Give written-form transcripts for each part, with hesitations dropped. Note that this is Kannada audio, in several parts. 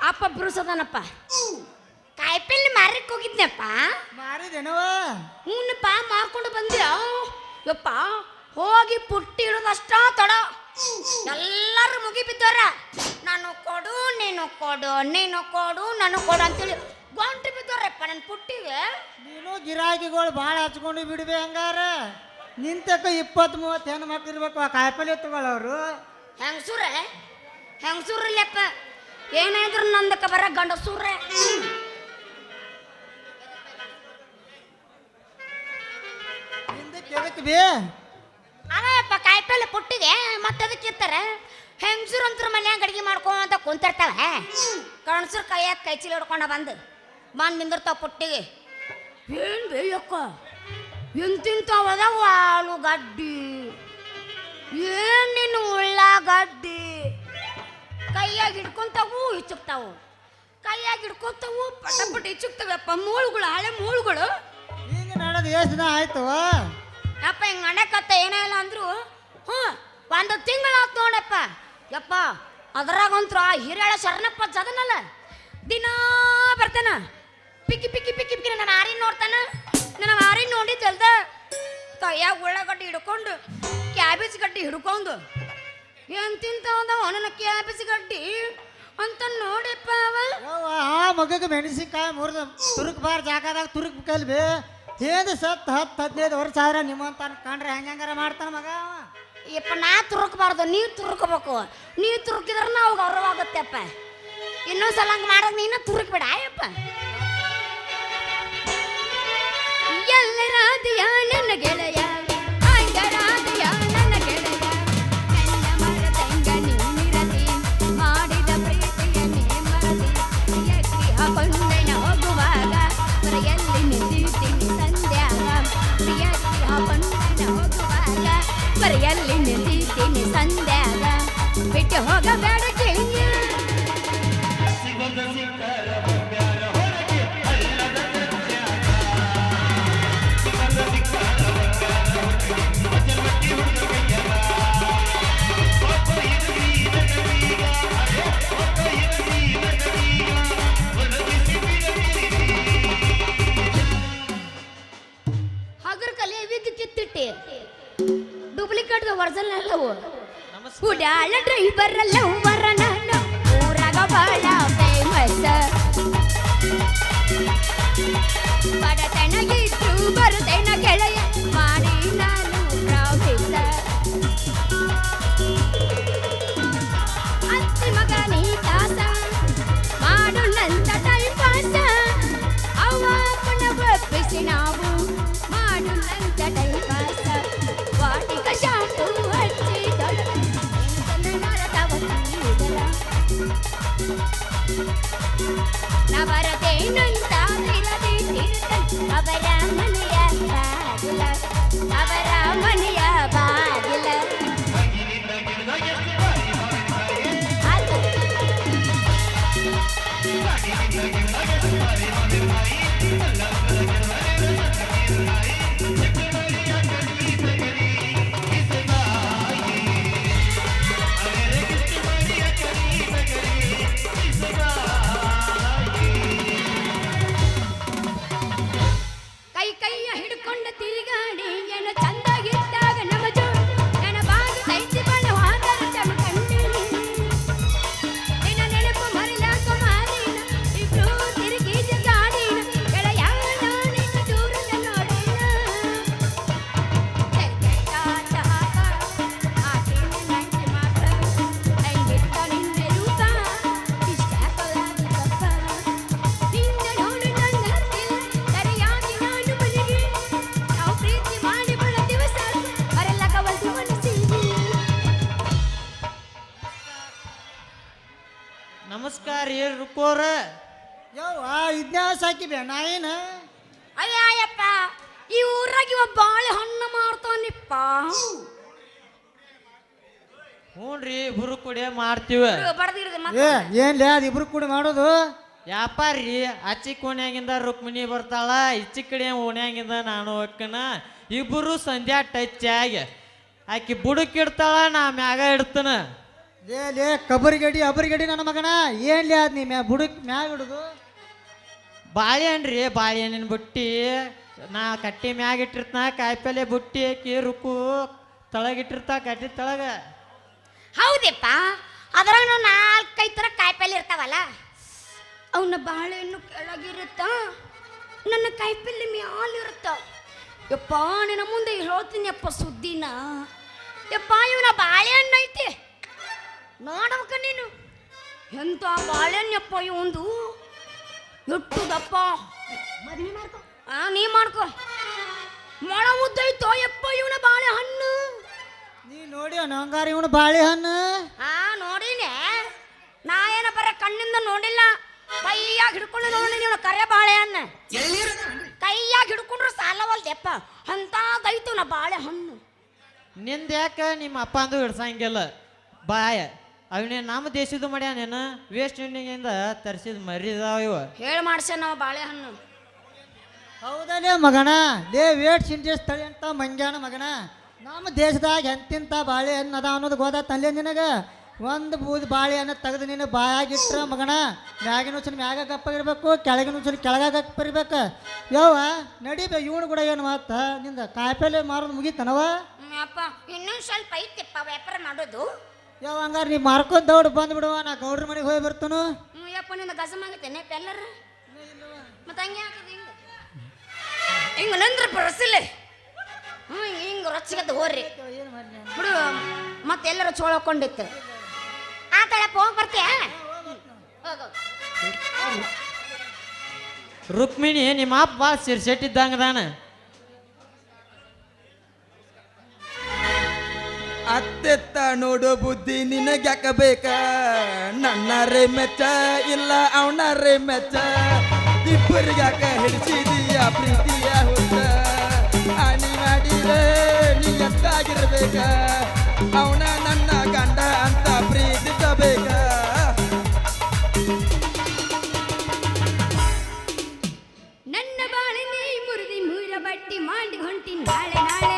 ಅಪ್ಪ ಬಿರುಸದನಪ್ಪ ಕಾಯಿಪಲ್ಲೆ ಮಾರಕ್ಕೆ ಹೋಗಿದ್ನಪ್ಪ. ಮಾರಿದೇನವ? ಹ್ಞೂನಪ್ಪ ಮಾರ್ಕೊಂಡು ಬಂದ್ಯ. ಯಪ್ಪ ಹೋಗಿ ಪುಟ್ಟಿ ಇಡೋದಷ್ಟ ತಡ ಎಲ್ಲರೂ ಮುಗಿ ಬಿದ್ದವ್ರ. ನಾನು ಕೊಡು ನೀನು ಕೊಡು ನೀನು ಕೊಡು ನಾನು ಕೊಡು ಅಂತೇಳಿ ಗೊಂಟು ಬಿದ್ದವ್ರಪ್ಪ ನನ್ನ ಪುಟ್ಟಿಗೆ. ನೀನು ಗಿರಾಕಿಗಳು ಭಾಳ ಹಚ್ಕೊಂಡು ಬಿಡ್ಬೇ ಹಂಗಾರ. ನಿಂತಕ್ಕ 20-30 ಹೆಣ್ಣು ಮಕ್ಳು ಇರ್ಬೇಕು ಆ ಕಾಯಿಪಲ್ಲೆ ತಗೊಳ್ಳೋರು. ಹೆಂಗಸೂರಲ್ಲಪ್ಪ ಏನಾದ್ರು ನಂದಕ್ಕೆ ಬರ ಗಂಡಸೂರ್ರೆ. ಹಿಂದಕ್ಕೆ ಎದಕ್ಕೆ ಬೇ? ಅವಪ್ಪ ಕಾಯಿಪಲ್ಲೆ ಪುಟ್ಟಿಗೆ ಮತ್ತೆ ಅದಕ್ಕೆ ಇರ್ತಾರೆ. ಹೆಂಗಸೂರು ಅಂತರ ಮನ್ಯಾಗ ಅಡಿಗೆ ಮಾಡ್ಕೊಂತ ಕುಂತಿರ್ತಾವೆ. ಗಂಡಸರು ಕೈಯಾಗ ಕೈ ಚೀಲ ಹಿಡ್ಕೊಂಡ ಬಂದು ನಿಂದಿರ್ತಾವ ಪುಟ್ಟಿಗೆ. ಏನು ಬೇಯಕ್ಕ ಎಂತಿಂತವದಾವ ಆಲೂಗಡ್ಡಿ ಏನು ನಿನ್ನ ಉಳ್ಳಾಗಡ್ಡಿ ಕೈಯಾಗ ಹಿಡ್ಕೊಂತಾವು ಹಿಚ್ಚುಕ್ತಾವು ಕೈಯಾಗ ಹಿಡ್ಕೊಂತಾವು ಪಟ ಪಟ ಹಿಚ್ಚುಕ್ತಾವಪ್ಪ. ಮೂಳುಗಳು ಹಳೆ ಮೂಳುಗಳು ಹಿಂಗೆ ಮಾಡೋದು ಎಷ್ಟು ದಿನ ಆಯ್ತು? ಯಪ್ಪ ಹಿಂಗೆ ಮಾಡಕತ್ತ ಏನೇ ಇಲ್ಲ ಅಂದ್ರು ಒಂದು ತಿಂಗಳಾಯ್ತು ನೋಡಪ್ಪ. ಯಪ್ಪ ಅದ್ರಾಗಂತ್ರು ಆ ಹಿರೇಳ ಶರಣಪ್ಪ ಜದನಲ್ಲ ದಿನಾ ಬರ್ತಾನ ಪಿಕ್ಕಿ ಪಿಕ್ಕಿ ಪಿಕ್ಕಿ ಪಿಕ್ಕಿ ನನ್ನ ಆರಿನ ನೋಡ್ತಾನ. ನನ್ನ ಆರಿನ ನೋಡಿದ್ದಲ್ದ ಕೈಯಾಗ ಉಳ್ಳಾಗಡ್ಡಿ ಹಿಡ್ಕೊಂಡು ಕ್ಯಾಬೇಜ್ ಗಡ್ಡಿ ಹಿಡ್ಕೊಂಡು ಏನ್ ತಿಂತಾವ ನನ್ನ ಕ್ಯಾಬೇಜ್ ಗಡ್ಡಿ ಅಂತ ನೋಡಿಪ್ಪ ಅವ. ಆ ಮಗಗೆ ಮೆಣಸಿನ್ಕಾಯಿ ಮುರಿದು ತುರುಕ್ ಬಾರ್ ಜಾಗದಾಗ ತುರುಕ್ ಕಲ್ಬಿ ಹೇಗೆ 10-15 ವರ್ಷ ಆದ್ರೆ ನಿಮ್ಮಂತ ಕಂಡ್ರೆ ಹೆಂಗಾರ ಮಾಡ್ತಾನ ಮಗ. ಯಪ್ಪ ನಾ ತುರುಕಬಾರ್ದು ನೀ ತುರುಕಬೇಕು. ನೀ ತುರುಕಿದ್ರೆ ನಾವು ಗೌರವಾಗುತ್ತೆಪ್ಪ. ಇನ್ನೊಂದ್ಸಲ ಹಂಗೆ ಮಾಡಕ್ ನೀನು ತುರುಕ್ಬೇಡ ಅಯ್ಯಪ್ಪ. ಎಲ್ಲರಾದಿಯ ನನ್ನ ಗೆಳೆಯ ಅಂಗರಾದಿಯ ನನ್ನ ಗೆಳೆಯ ನನ್ನ ಮರದಂಗ ನೀರದಿ ಮಾಡಿದ ಪ್ರೀತಿಯನ್ನೇ ಮರದಿ ಎತ್ತಿ ಹಾಕೊಂಡೆನ ಹೋಗುವಾಗ ಮರೆಯಲ್ಲಿ ನಿಂತಿದ್ದೀನಿ ಸಂಧ್ಯಾಗ ಎತ್ತಿ ಹಾಕೊಂಡೆನ ಹೋಗುವಾಗ ಮರೆಯಲ್ಲಿ ನಿಂತಿದ್ದೀನಿ ಸಂಧ್ಯಾಗ ಬಿಟ್ಟು ಹೋಗಬೇಡ ಕಿಂಗ. ಡೂಪ್ಲಿಕೇಟ್ ಒರಿಜಿನಲ್ ಎಲ್ಲವು ಉಡಾಳ ಡ್ರೈವರ್ ಲವ್ವರ ನಾನು ಊರಾಗ ಬಾಳ ಫೇಮಸ್. ಬಡತನಗಿದ್ರು ಬರುತ್ತೇನ ಗೆಳೆಯ ಮಾಡಿ ನಾನು ಪ್ರಾಮಿಸ. ಅಂತಿಮ ನೀ ತಾಸ ಮಾಡು ನಂತ ಟೈಮ್ ಪಾಸ ಅವ ಪುನಃ ಒಪ್ಪಿಸಿ ನಾವು ಮಾಡು ನಂತ ಟೈಮ್ ಪಾಸ. ವಾಟಿಕ ಶಾಂಪು ಹಚ್ಚಿದಳ ನವರದೇನಂತ ಇರದಿ ತಿರುತನ್ ಅವರ ಮನೆಯ ಬಾಗಿಲ ಅವರ ಮನೆಯ ಬಾಗಿಲ. ಕೈಯ ಹಿಡ್ಕೊಂಡ ತಿರುಗಾಡಿ ಏನ ಚಂದಾಗಿದ್ದಾಗ ನಮ್ಮ ಜೋಡು ನನ್ನ ಬಾಗ ತೈತಿ ಬಣ್ಣ ಹಾದರ ಚಮ ಕಂಡಿನಿ ನಿನ್ನ ನೆನಪು ಮರಿಲಾಕ ಮಾರಿನ ಇಬ್ರು ತಿರುಗಿದ ಗಾಡಿನ ಗೆಳೆಯ ನಿನ್ನ ದೂರದ ನೋಡಿನ ಕಾಟ ಹಾಕ ಆಟಿನ ನಂಟಿ ಮಾತ್ರ ಹೆಂಗಿತ್ತ ನಿನ್ನ ರೂಪ ಇಷ್ಟ ಕೊಲಾಗಿ ಕಪ್ಪ ನಿನ್ನ ನೋಡು ನನ್ನ ಸರಿಯಾಗಿ ನಾನು ಮನೆಗೆ ನಾವು ಪ್ರೀತಿ ಮಾಡಿ ಬಳ ದಿವಸ ಅವರೆಲ್ಲ ಕವಲ್ದು ಮನಸ್ಸಿಗೆ. ನಮಸ್ಕಾರ ರುಕೋರ. ಯವ್ವ ಇದನ್ನ ಸಾಕಿಬೆ ನಾಯೇನ? ಅಯ್ಯಪ್ಪ ಈ ಊರಾಗ ಇವ ಬಾಳೆ ಹಣ್ಣು ಮಾಡ್ತಾನಿಪ್ಪ. ಹ್ಞೂನ್ರಿ ಇಬ್ರು ಕೂಡ ಮಾಡ್ತೀವಿ. ಏ ಏನ್ಲೇ ಅದು ಇಬ್ರು ಕೂಡ ಮಾಡೋದು? ವ್ಯಾಪಾರಿ ಆಚಿ ಕೋಣ್ಯಾಗಿಂದ ರುಕ್ಮಿಣಿ ಬರ್ತಾಳ, ಈಚಿ ಕಡೆ ಓಣ್ಯಾಗಿಂದ ನಾನು ಹೋಗ್ಕನ. ಇಬ್ಬರು ಸಂಧ್ಯಾ ಟಚ್ ಆಗಿ ಆಕಿ ಬುಡಕ್ ಇಡ್ತಾಳ, ನಾ ಮ್ಯಾಗ ಇಡ್ತಾನ. ಲೇ ಕಬರಿಗಡಿ ನನ್ನ ಮಗನ ಏನ್ಲಿ ಆದ್ ನೀ ಬುಡಕ್ ಮ್ಯಾಗ ಹಿಡುದು ಬಾಳೆಹಣ್ಣ್ರಿ ಬಾಳೆಹಣ್ಣಿನ ಬುಟ್ಟಿ ನಾ ಕಟ್ಟಿ ಮ್ಯಾಗ ಇಟ್ಟಿರ್ತನ ಕಾಯಿಪಲ್ಲೆ ಬುಟ್ಟಿ ಹಾಕಿ ರುಕ್ಕು ತಳಗಿಟ್ಟಿರ್ತಾ ಕಟ್ಟಿ ತಳಗ. ಹೌದಪ್ಪ, ಅದ್ರಾಗ ನಾವು 4-5 ಥರ ಕಾಯಿಪಲ್ಲೆ ಇರ್ತಾವಲ್ಲ, ಅವನ್ನ ಬಾಳೆಹಣ್ಣು ಕೆಳಗಿರುತ್ತ, ನನ್ನ ಕಾಯಿಪಲ್ಲೆ ಮ್ಯಾಲಿರುತ್ತ. ಯಪ್ಪ ನಿನ್ನ ಮುಂದೆ ಹೇಳ್ತೀನಿ ಅಪ್ಪ ಸುದ್ದಿನ. ಯಪ್ಪ ಇವನ ಬಾಳೆಹಣ್ಣು ಐತಿ ನೋಡ್ಬೇಕ ನೀನು, ಎಂತ ಬಾಳೆಹಣ್ಣಪ್ಪ ಇವಂದು, ಎಟ್ಟುದಪ್ಪ. ನೀ ಮಾಡ್ಕೊ, ಮೊಳ ಮುದ್ದೈತೋ ಯಪ್ಪ ಇವನ ಬಾಳೆಹಣ್ಣು. ನೀ ನೋಡಿ ಹಂಗಾರ ಇವನು ಬಾಳೆಹಣ್ಣು. ನೋಡಿನೇ, ನಾ ಏನ ಬರ ಕಣ್ಣಿಂದ ನೋಡಿಲ್ಲ, ಕೈಯಾಗ ಹಿಡ್ಕೊಂಡು ನೋಡಿ ನೀವು ಕರೆ ಬಾಳೆಹಣ್ಣು. ಕೈಯಾಗ ಹಿಡ್ಕೊಂಡ್ರು ಸಾಲವಲ್ದೆಪ್ಪ, ಅಂತದೈತು ನಾ ಬಾಳೆಹಣ್ಣು. ನಿಂದ ಯಾಕ ನಿಮ್ಮ ಅಪ್ಪ ಅಂದು ಹಿಡ್ಸಂಗಿಲ್ಲ ಬಾಯ, ಅವನೇ ನಮ್ಮ ದೇಶದ್ದು ಮಾಡ್ಯಾನೇನು, ವೆಸ್ಟ್ ಇಂಡಿಯಾದಿಂದ ತರಿಸಿದ ಮರಿದಾವ ಇವ. ಹೇಳಿ ಮಾಡ್ಸ ನಾವು ಬಾಳೆಹಣ್ಣು. ಹೌದಲ್ಲೇ ಮಗನ, ವೇಟ್ ಸಿಂಟೇಸ್ ತಳಿ ಅಂತ ಮಂಗ್ಯಾನ ಮಗನ. ನಮ್ಮ ದೇಶದಾಗ ಎಂತಿಂತ ಬಾಳೆಹಣ್ಣು ಅದ ಅನ್ನೋದು ಗೊತ್ತಾತಲ್ಲೇ ನಿನಗೆ. ಒಂದು ಬೂದ್ ಬಾಳೆಹಣ್ಣು ತೆಗೆದು ನೀನು ಬಾಯಾಗಿಟ್ರ ಮಗನ, ಮ್ಯಾಗಿನ ಉಚ್ಚನ ಮ್ಯಾಗ ಗಪ್ಪಾಗಿರ್ಬೇಕು, ಕೆಳಗಿನ ಉಚ್ಚನ ಕೆಳಗ ಗಪ್ಪಿರ್ಬೇಕು. ಯವ್ವ ನಡಿಬೇಕು ಇವನು ಕೂಡ ಏನು ಮಾತ ನಿಂದ ಕಾಯಿಪಲ್ಲೆ ಮಾರೋದು ಮುಗೀತನವ. ಅಪ್ಪ ಇನ್ನೊಂದು ಸ್ವಲ್ಪ ಐತಿಪ್ಪ ವ್ಯಾಪಾರ ಮಾಡೋದು. ಯಾವ ಹಂಗಾರ ನೀ ಮಾರ್ಕೊಂಡ್ ದೌಡ್ ಬಂದ್ಬಿಡುವ, ನಾ ಗೌಡ್ರ ಮನೆಗೆ ಹೋಗಿ ಬರ್ತನು. ಯಪ್ಪ ನಿಂದ ಗಜಮಾಗತ್ತೇನೆ ಎಲ್ಲರ ಮತ್ತೆ ಹಂಗೆ ಹಾಕದು ಹಿಂಗ ನಂದ್ರ ಬರಸಿಲ್ಲ. ಹಿಂಗ ರೊಚ್ಚಿಗದ್ದು ಹೋರ್ರಿ ಬಿಡು, ಮತ್ತೆ ಎಲ್ಲರ ಚೋಳ ಹಾಕೊಂಡಿತ್ತು. ಆತಳಪ್ಪ ಹೋಗಿ ಬರ್ತೀಯ? ರುಕ್ಮಿಣಿ ನಿಮ್ಮ ಅಪ್ಪ ಭಾಳ ಸಿರ್ಸೆಟ್ಟಿದ್ದಂಗದಾನ. ಅತ್ತೆತ್ತ ನೋಡೋ ಬುದ್ಧಿ ನಿನಗ್ಯಾಕ ಬೇಕ, ನನ್ನರೇ ಮೆಚ್ಚ ಇಲ್ಲ ಅವನರೇ ಮೆಚ್ಚ, ಇಬ್ಬರಿಗ್ಯಾಕ ಹಿಡಿಸಿದೀಯ ಪ್ರೀತಿಯ ಹುತ್ತ, ಹಾನಿ ಮಾಡಿದ್ರೆ ನೀ ಎತ್ತಾಗಿರ್ಬೇಕ, ಅವನ ನನ್ನ ಗಂಡ ಅಂತ ಪ್ರೀತಿಸಬೇಕ. ನನ್ನ ಬಾಳೆ ನೀ ಮುರಿದಿ ಮೂರ ಬಟ್ಟಿ ಮಾಡಿ ಹೊಂಟಿ ನಾಳೆ ನಾಳೆ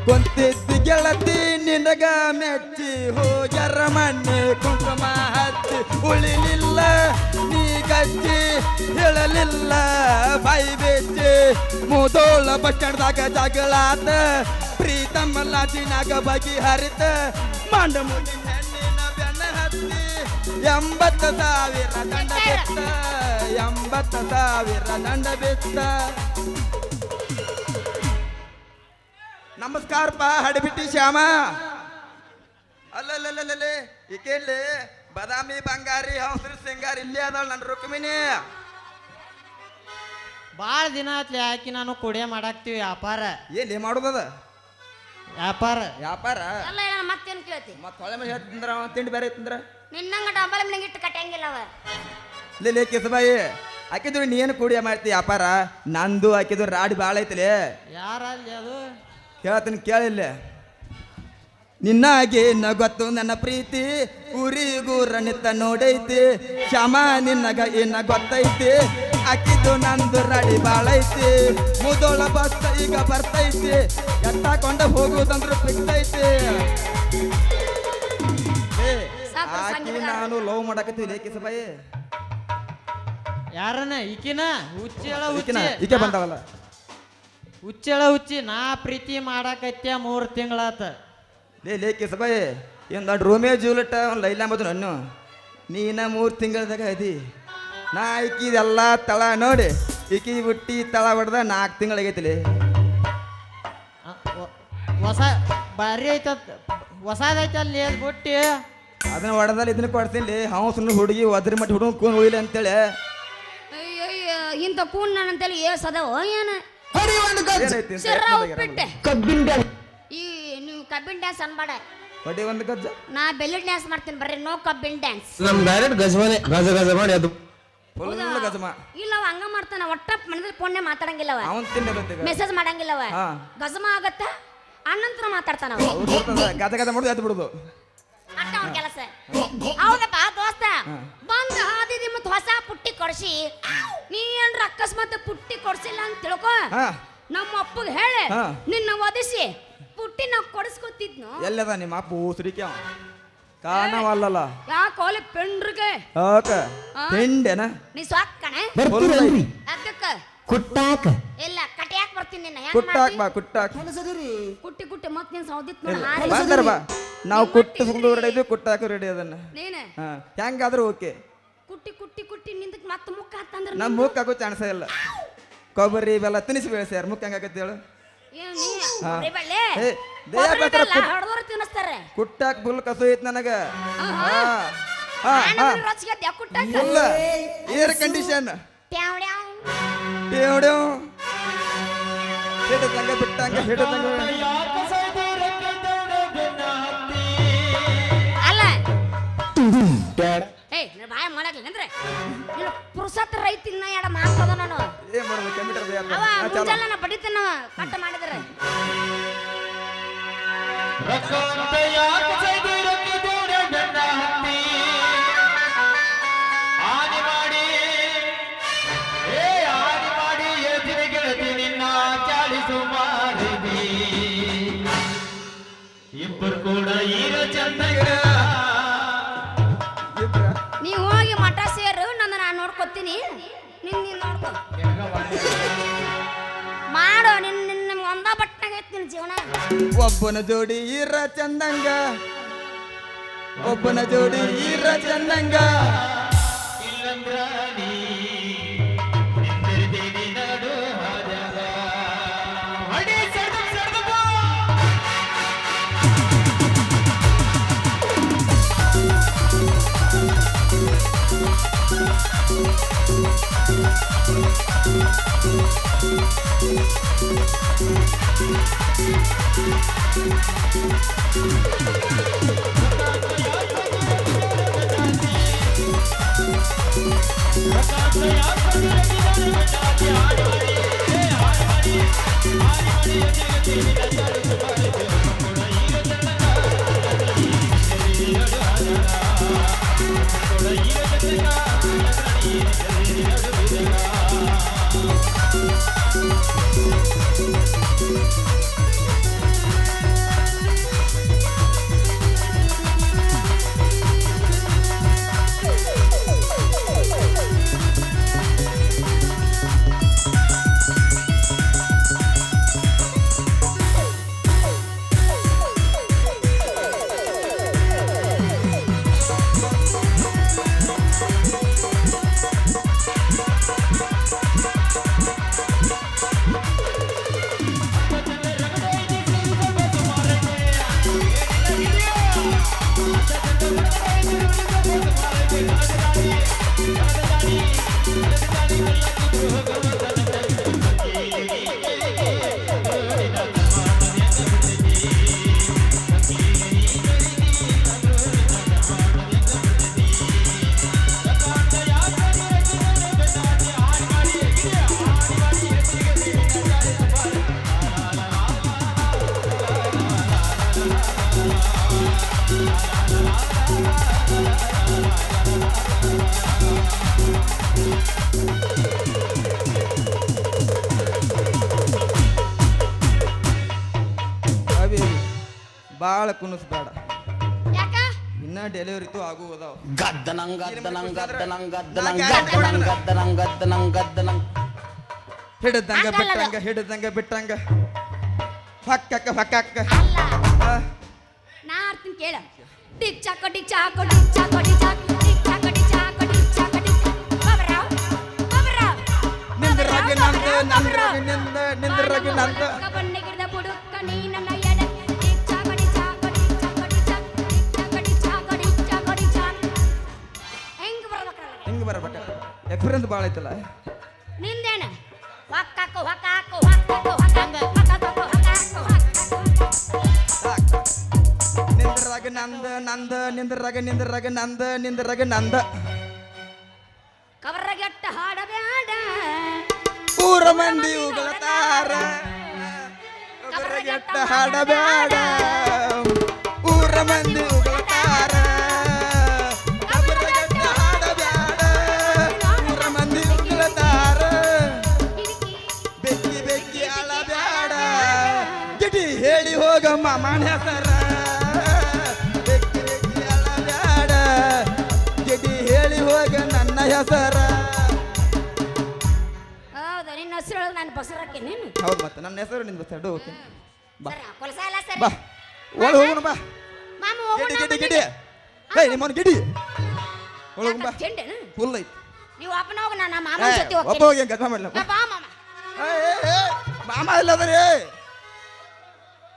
ಕೊಂತಿದ್ದ ಗೆಳತಿ ನಿನಗ ಮೆಚ್ಚಿ ಹೋಗ್ಯಾರ ಮಣ್ಣೆ ಕುಂಕುಮ ಹಚ್ಚಿ, ಉಳಿಲಿಲ್ಲ ನೀ ಗಚ್ಚಿ ಹೇಳಲಿಲ್ಲ ಬಾಯಿ ಬೆಚ್ಚಿ, ಮುದೋಳ ಬಟ್ಟಣದಾಗ ಜಗಳಾತ, ಪ್ರೀತಮ್ಮ ಲಾಜಿನಾಗ ಬಗೆ ಹರಿತ, ಮಂಡ ಮುಗಿ ಹೆಣ್ಣಿನ ಬೆನ್ನ ಹತ್ತಿ, 80,000 ದಂಡ ಬೆತ್ತ, 80,000 ದಂಡ ಬೆತ್ತ. ನಮಸ್ಕಾರಪ್ಪ ಹಡಬಿಟ್ಟಿ ಶ್ಯಾಮ. ಅಲ್ಲಲ್ಲೇ ಈಕೆಲ್ಲಿ ಬದಾಮಿ ಬಂಗಾರಿ ಹೌಸ್ರಿ ಸಿಂಗಾರಿ ಇಲ್ಲೇ ಅದಾಳ ನನ್ನ ರುಕ್ಮಿಣಿ. ಭಾಳ ದಿನ ಆತ್ಲಿ ಹಾಕಿ ನಾನು ಕುಡಿಯ ಮಾಡಾಕ್ತಿವಿ ವ್ಯಾಪಾರ. ಏನ್ ಮಾಡೋದದ ವ್ಯಾಪಾರ ವ್ಯಾಪಾರ ಎಲ್ಲ ಹೇಳ ಮತ್ತೇನು ಕೇಳ್ತಿ? ಮತ್ತೆ ಹೊಳೆ ಮೇಲೆ ತಿಂದ್ರ ತಿಂಡಿ ಬೇರೆ ತಿಂದ್ರ ನಿನ್ನಂಗ ಡಬಲ್ ಮಿನಿಂಗ್ ಇಟ್ಟು ಕಟ್ಟಂಗಿಲ್ಲ ಅವ. ಲೇ ಕಿಸಬಾಯಿ ಹಾಕಿದ್ರು ನೀ ಏನು ಕುಡಿಯ ಮಾಡ್ತಿ ವ್ಯಾಪಾರ, ನಂದು ಹಾಕಿದ್ರು ರಾಡಿ ಭಾಳ ಐತಿಲೇ. ಯಾರಲ್ಲಿ ಅದು ಕೇಳ್ತೀನಿ ಕೇಳಿಲ್ಲ. ನಿನ್ನಾಗೆ ಗೊತ್ತು ನನ್ನ ಪ್ರೀತಿ, ಊರಿಗೂರ ನಿತ್ತ ನೋಡೈತಿ, ಶ್ಯಾಮ ನಿನ್ನಗ ಏನ ಗೊತ್ತೈತಿ, ಹಾಕಿದ್ದು ನಂದು ರಾಡಿ ಬಾಳೈತಿ, ಮುದೋಳ ಬಸ್ ಈಗ ಬರ್ತೈತಿ, ಎತ್ತಾಕೊಂಡ ಹೋಗುದಂದ್ರು ಬಿಡ್ತೈತಿ. ಆಕಿ ನಾನು ಲವ್ ಮಾಡಕತ್ತೀವಿ ಲೇಕಿಸಬಾಯಿ. ಯಾರನ್ನ ಈಕಿನ ಹುಚ್ಚೇಳ ಈಕೆ ಬಂದವಲ್ಲ ಹುಚ್ಚೇಳ ಹುಚ್ಚಿ, ನಾ ಪ್ರೀತಿ ಮಾಡಾಕತ್ಯ 3 ತಿಂಗಳಾತ. ಲೇಕಿಸಬಾಯಿ ಏನು ದೊಡ್ಡ ರೋಮಿಯೋ ಜೂಲಿಟ ಒಂದು ಲೈಲಾ ಮದು ನನ್ನು ನೀನ 3 ತಿಂಗಳದಾಗ ಅದಿ. ನಾ ಈಕಿದೆಲ್ಲ ತಳ ನೋಡಿ ಈಕಿ ಬಿಟ್ಟಿ ತಳ ಹೊಡೆದ 4 ತಿಂಗಳಾಗೈತಿಲಿ. ಹೊಸ ಬಾರಿ ಐತ, ಹೊಸದೈತ ಅಲ್ಲಿ ಬಿಟ್ಟು ಅದನ್ನ ಹೊಡೆದಲ್ಲಿ ಇದನ್ನ ಕೊಡ್ತೀನಿ. ಹೌಸನ್ನು ಹುಡುಗಿ ಒದ್ರಿ ಮಟ್ಟ ಹುಡುಗ ಕೂನ್ ಉಳಿಲಿ ಅಂತೇಳಿ. ಅಯ್ಯಯ್ಯ ಇಂಥ ಕೂನ್ ಅಂತೇಳಿ ಏಸದವ ಏನ ಏನೈತಿ ಈ ನೀವು ಕಬ್ಬಿನ ಡ್ಯಾನ್ಸ್ ಅನ್ಬೇಡ, ಹೊಡಿ ಒಂದು ಗಜ್ಜ ನಾ ಬೆಲ್ಲಡ್ ಡ್ಯಾನ್ಸ್ ಮಾಡ್ತೀನಿ ಬರ್ರಿ ನೋ ಕಬ್ಬಿನ ಡ್ಯಾನ್ಸ್ ನಮ್ ಡೈರೆಕ್ಟ್ ಗಜವಾನೆ ಗಜ ಗಜ ಮಾಡಿ ಅದು ಫುಲ್ ಗಜಮ ಇಲ್ಲ ಅವ ಹಂಗ ಮಾಡ್ತಾನ ಒಟ್ಟ ಮನದಲ್ಲಿ ಫೋನ್ನೇ ಮಾತಾಡಂಗಿಲ್ಲವ ಅವನ್ ತಿನ್ನಬೇಕು ಮೆಸೇಜ್ ಮಾಡಂಗಿಲ್ಲವ ಹಾ. ಗಜಮ ಆಗತ್ತ ಅಣ್ಣಂತರ ಮಾತಾಡ್ತಾನವ ಗಜ ಗಜ ಮಾಡುದು ಎದ್ದು ಬಿಡುದು ಅಟ್ಟ ಅವ್ನ ಕೆಲಸ ಹೌದಪ್ಪ ದೋಸ್ತ ಬಂದ ಹಾದಿದಿ ಮತ್ ಹೊಸ ಪುಟ್ಟಿ ಕೊಡ್ಸಿ ನೀ ಏನ್ರ ಅಕಸ್ಮಾತ್ ಪುಟ್ಟಿ ಕೊಡ್ಸಿಲ್ಲ ಅಂತ ತಿಳ್ಕೊ ಹಾ ನಮ್ಮ ಅಪ್ಪಗೆ ಹೇಳಿ ಹಾ. ನಿನ್ನ ಒದಿಸಿ ಪುಟ್ಟಿ ನಾವು ಕೊಡಿಸ್ಕೊತಿದ್ನು ಎಲ್ಲದ ನಿಮ್ಮ ಅಪ್ಪ ಊಸರಿಕೆ ಕಾಣವಲ್ಲಲ್ಲ ಯಾಕೆ ಹೋಲಿ ಪೆಂಡ್ರಿಗೆ ಓಕ ಹಾ? ತಿಂಡೆನ ನೀ ಸಾಕಣೆ ಬರ್ತೀರಲ್ರಿ ಅದಕ್ಕ ಕುಟ್ಟಾಕ ಇಲ್ಲ ಕಟಿಯಾಕ್ ಬರ್ತೀನಿ ನಿನ್ನ ಹೆಂಗ್ ಕುಟ್ಟಾಕ್ ಮಾಡ್ತಿ? ಬಾ ಕುಟ್ಟಾಕ್ ಕುಟ್ಟಿ ಕುಟ್ಟಿ ಮತ್ ನೀನ್ ಸೌದಿತ್ ನೋಡಿ ಹಾರಿ ಬಂದರ ಬಾ ನಾವು ಕುಟ್ಟು ರೆಡಿ ಇದೀವಿ ಕುಟ್ಟಾಕ ರೆಡಿ ಅದನ್ನ ನೀನು ಹಾ ಹೆಂಗಾದ್ರೂ ಓಕೆ ಕುಟ್ಟಿ ಕುಟ್ಟಿ ಕುಟ್ಟಿ ನಿಂದಕ್ ಮತ್ತೆ ಮುಖ ಹತ್ತಂದ್ರ ನಮ್ಮ ಮೂಕ್ ಆಗೋ ಚಾನ್ಸ ಇಲ್ಲ ಕೊಬ್ಬರಿ ಬೆಲ್ಲ ತಿನ್ನಿಸಿ ಬೆಳೆಸ್ಯಾರ ಮುಖ ಹೆಂಗಾಗತ್ತೆ ಹೇಳು ಏನ್ ನೀ ಹಾ. ಕೊಬ್ಬರಿ ಬಳ್ಳಿ? ಏ, ದೇಹ ಕೊಬ್ಬರಿ ಬೇಕಾರ ಬೆಲ್ಲ ಹೊಡ್ದವ್ರು ತಿನ್ನಿಸ್ತಾರೆ ಕುಟ್ಟಾಕ್ ಫುಲ್ ಕಸು ಐತ್ ನನಗ ಹಾ ಹಾ ನಾನು ಹಾ ರೊಚ್ಚಿಗೆ ಕುಟ್ಟಾಕ ಫುಲ್ ಏರ್ ಕಂಡೀಷನ್ ಟ್ಯಾವ್ ಟ್ಯಾವ್. ಹೇಳು ಹಿಡಿದಂಗ ಬಿಟ್ಟಂಗ ಹಿಡಿದಂಗ ಅಲ್ಲ ಏಯ್ ನೀನ್ ಬಾಯ ಮಾಡಕ್ಲಿಲ್ಲ ಅಂದ್ರೆ ನೀನು ಪುರುಸತ್ ರೈತಿಗೆ ನಾ ಎಡ ಮಾಡ್ತದ ನಾನು ಏನ್ ಮಾಡೋದು ಕಂಪ್ಯೂಟರ್ ಅವ ಮುಂಜಾನೆ ನಾ ಬಡಿತೇನ ಕಟ್ ಮಾಡಿದ್ರೆ ಇಬ್ಬರು ಕೂಡ ಈಗ ಚಂದ ನೀ ಹೋಗಿ ಮಠ ಸೇರು ನನ್ನ ನಾನು ನೋಡ್ಕೊತೀನಿ ನೀನ್ ನೋಡ್ಕೊ ಮಾಡೋ ನಿನ್ನ ಒಂದ ಬಟ್ಟನಾಗ ಐತಿ ನಿನ್ನ ಜೀವನ ಒಬ್ಬನ ಜೋಡಿ ಈರ ಚಂದಂಗ ಒಬ್ಬನ ಜೋಡಿ ಈರ ಚಂದಂಗ ಇಲ್ಲಂದ್ರ ನೀ ಅವಿ ಬಾಳ ಕುಣಿಸ್ಬೇಡ ಯಾಕ ಇನ್ನ ಡೆಲಿವರಿ ತು ಆಗುವುದಾವ ಹಿಡಿದಂಗ ಬಿಟ್ಟಂಗ ಹಿಡಿದಂಗ ಬಿಟ್ಟಂಗ ಹೊಕ್ಕಕ್ಕ ಹೊಕ್ಕಕ್ಕ ಅಲ್ಲ ಆ, ನಾ ಆಡ್ತೀನಿ ಕೇಳ ಟಿಕ್ ಚಾಕ ಟಿಕ್ ಚಾಕ ಟಿಕ್ ಚಾಕ ಟಿಕ್ ಚಾಕ ಟಿಕ್ ಚಾಕ ಟಿಕ್ ಚಾಕ ಟಿಕ್ ಚಾಕ ಟಿಕ್ ಬಾಬರಾವ್ ಬಾಬರಾವ್ ನಿಂದ್ರಾಗಿ ನಂದು ನಂದ್ರಾಗಿ ನಿಂದ್ರಾಗಿ ನಂದು ಬಣ್ಣಗಿರ್ದ ಬುಡುಕ ನೀ ನನ್ನ ಎಡ ಟಿಕ್ ಚಾಕ ಟಿಕ್ ಚಾಕ ಟಿಕ್ ಚಾಕ ಟಿಕ್ ಚಾಕ ಟಿಕ್ ಚಾಕ ಟಿಕ್ ಚಾಕ ಟಿಕ್ ಚಾಕ ಹೆಂಗ್ ಬರ್ಬೇಕಲ್ಲ ಹಿಂಗ ಬರ್ಬೇಕ ಎಕ್ಸ್ಪೀರಿಯನ್ಸ್ ಭಾಳ ಐತಲ್ಲ ನಿಂದೇನ ಹೊಕ್ಕಾಕು ಹೊಕ್ಕಾಕು ಹೊಕ್ಕಾಕು ಹೊಕ್ಕಾಕು ಹೊಕ್ಕಾಕು ಹೊಕ್ಕಾಕು ಸಾಕ್. ನಿಂದ್ರಾಗಿ ನಿಂದ್ರಗ ನಂದ ನಂದ ನಿಂದ್ರಗ ನಿಂದ್ರಗ ನಂದ ನಿಂದ್ರಗ ನಂದ ಕವರಗೆಟ್ಟ ಹಾಡಬೇಡ ಊರ ಮಂದಿ ಉಗಳತಾರ ಕವರಗೆಟ್ಟ ಹಾಡಬೇಡ ಊರ ಮಂದಿ ಉಗಳತಾರ ಕವರಗೆಟ್ಟ ಹಾಡಬೇಡ ಊರ ಮಂದಿ ಉಗಳತಾರ ಬೆಕ್ಕಿ ಬೆಕ್ಕಿ ಅಳಬೇಡ ಗಿಟಿ ಹೇಳಿ ಹೋಗ ಮಾಮನ ಹೆಸರ ಬೆಕ್ಕಿ ಬೆಕ್ಕಿ ಅಳಬೇಡ ಗಿಟಿ ಹೇಳಿ ಹೋಗ ನನ್ನ ಹೆಸರ. ಹೌದಾ ನಿನ್ನ ಹೆಸರು ಹೇಳೋದು ನಾನು ಬಸರಕ್ಕೆ ನೀನು ಹೌದು ಮತ್ತೆ ನನ್ನ ಹೆಸರು ನಿಂದು ಸಡ್ಡು ಓಕೆ ಬಾ ಸರಿ ಕೊಲಸ ಎಲ್ಲ ಸರಿ ಬಾ ಒಳಗೆ ಹೋಗೋಣ ಬಾ ಮಾಮ ಹೋಗೋಣ ಗಿಡಿ ಗಿಡಿ ಗಿಡಿ ಏಯ್ ನಿಮ್ಮನ್ ಗಿಡಿ ಒಳಗೆ ಬಾ ಚೆಂಡೇನು ಫುಲ್ ಐತಿ ನೀವು ಅಪ್ಪನ ಹೋಗ ನಾನು ಮಾಮನ ಜೊತೆ ಒಬ್ಬ ಹೋಗ್ತೀನಿ ಹೋಗಿ ಗದ್ಮ ಮಾಡ್ಲ ಬಾ ಮಾಮ ಮಾಮ ಇಲ್ಲ ಅದರಿ